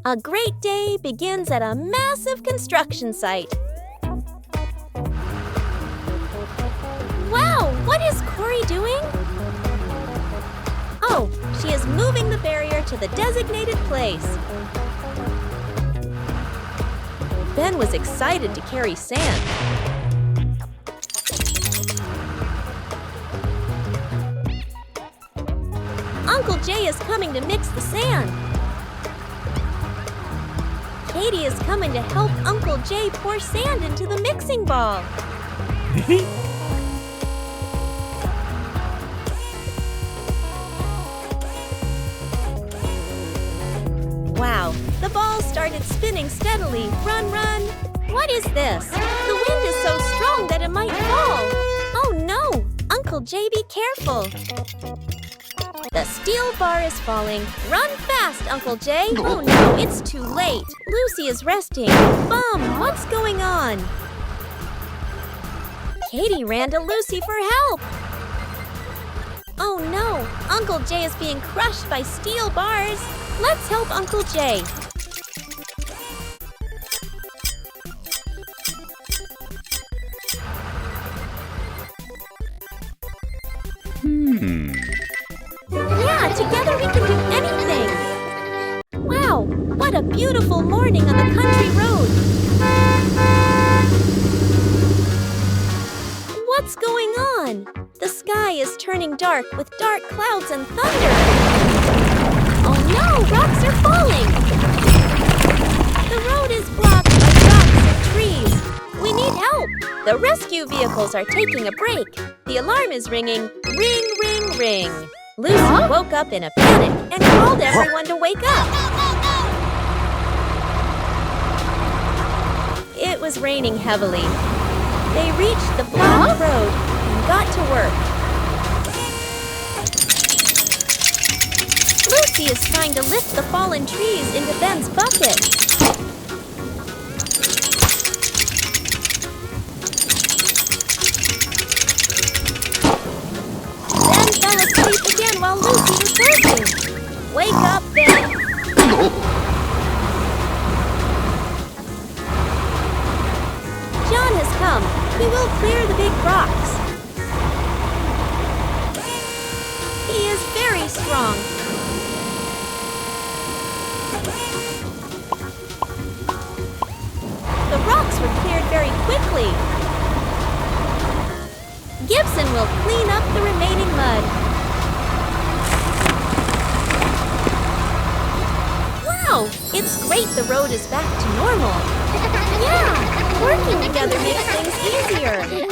A great day begins at a massive construction site. Wow, what is Corey doing? Oh, she is moving the barrier to the designated place. Ben was excited to carry sand. Uncle Jay is coming to mix the sand. Katie is coming to help Uncle Jay pour sand into the mixing ball. Wow, the ball started spinning steadily. Run, run! What is this? The wind is so strong that it might fall. Oh no! Uncle Jay, be careful. The steel bar is falling. Run fast, Uncle Jay. Oh no, it's too late. Lucy is resting. Bum, what's going on? Katie ran to Lucy for help. Oh no, Uncle Jay is being crushed by steel bars. Let's help Uncle Jay. Yeah, together we can do anything. Wow, what a beautiful morning on the country road. What's going on? The sky is turning dark with dark clouds and thunder. Oh no, rocks are falling. The road is blocked by rocks and trees. We need help. The rescue vehicles are taking a break. The alarm is ringing. Ring, ring, ring. Lucy woke up in a panic and called everyone to wake up. It was raining heavily. They reached the blocked road and got to work. Lucy is trying to lift the fallen trees into Ben's bucket. Ben fell asleep again while Lucy was working. Wake up, Ben. John has come. He will clear the big rocks. He is very strong. The rocks were cleared very quickly. Gibson will clean up the remaining mud. Wow, it's great the road is back to normal. Yeah, working together makes things easier.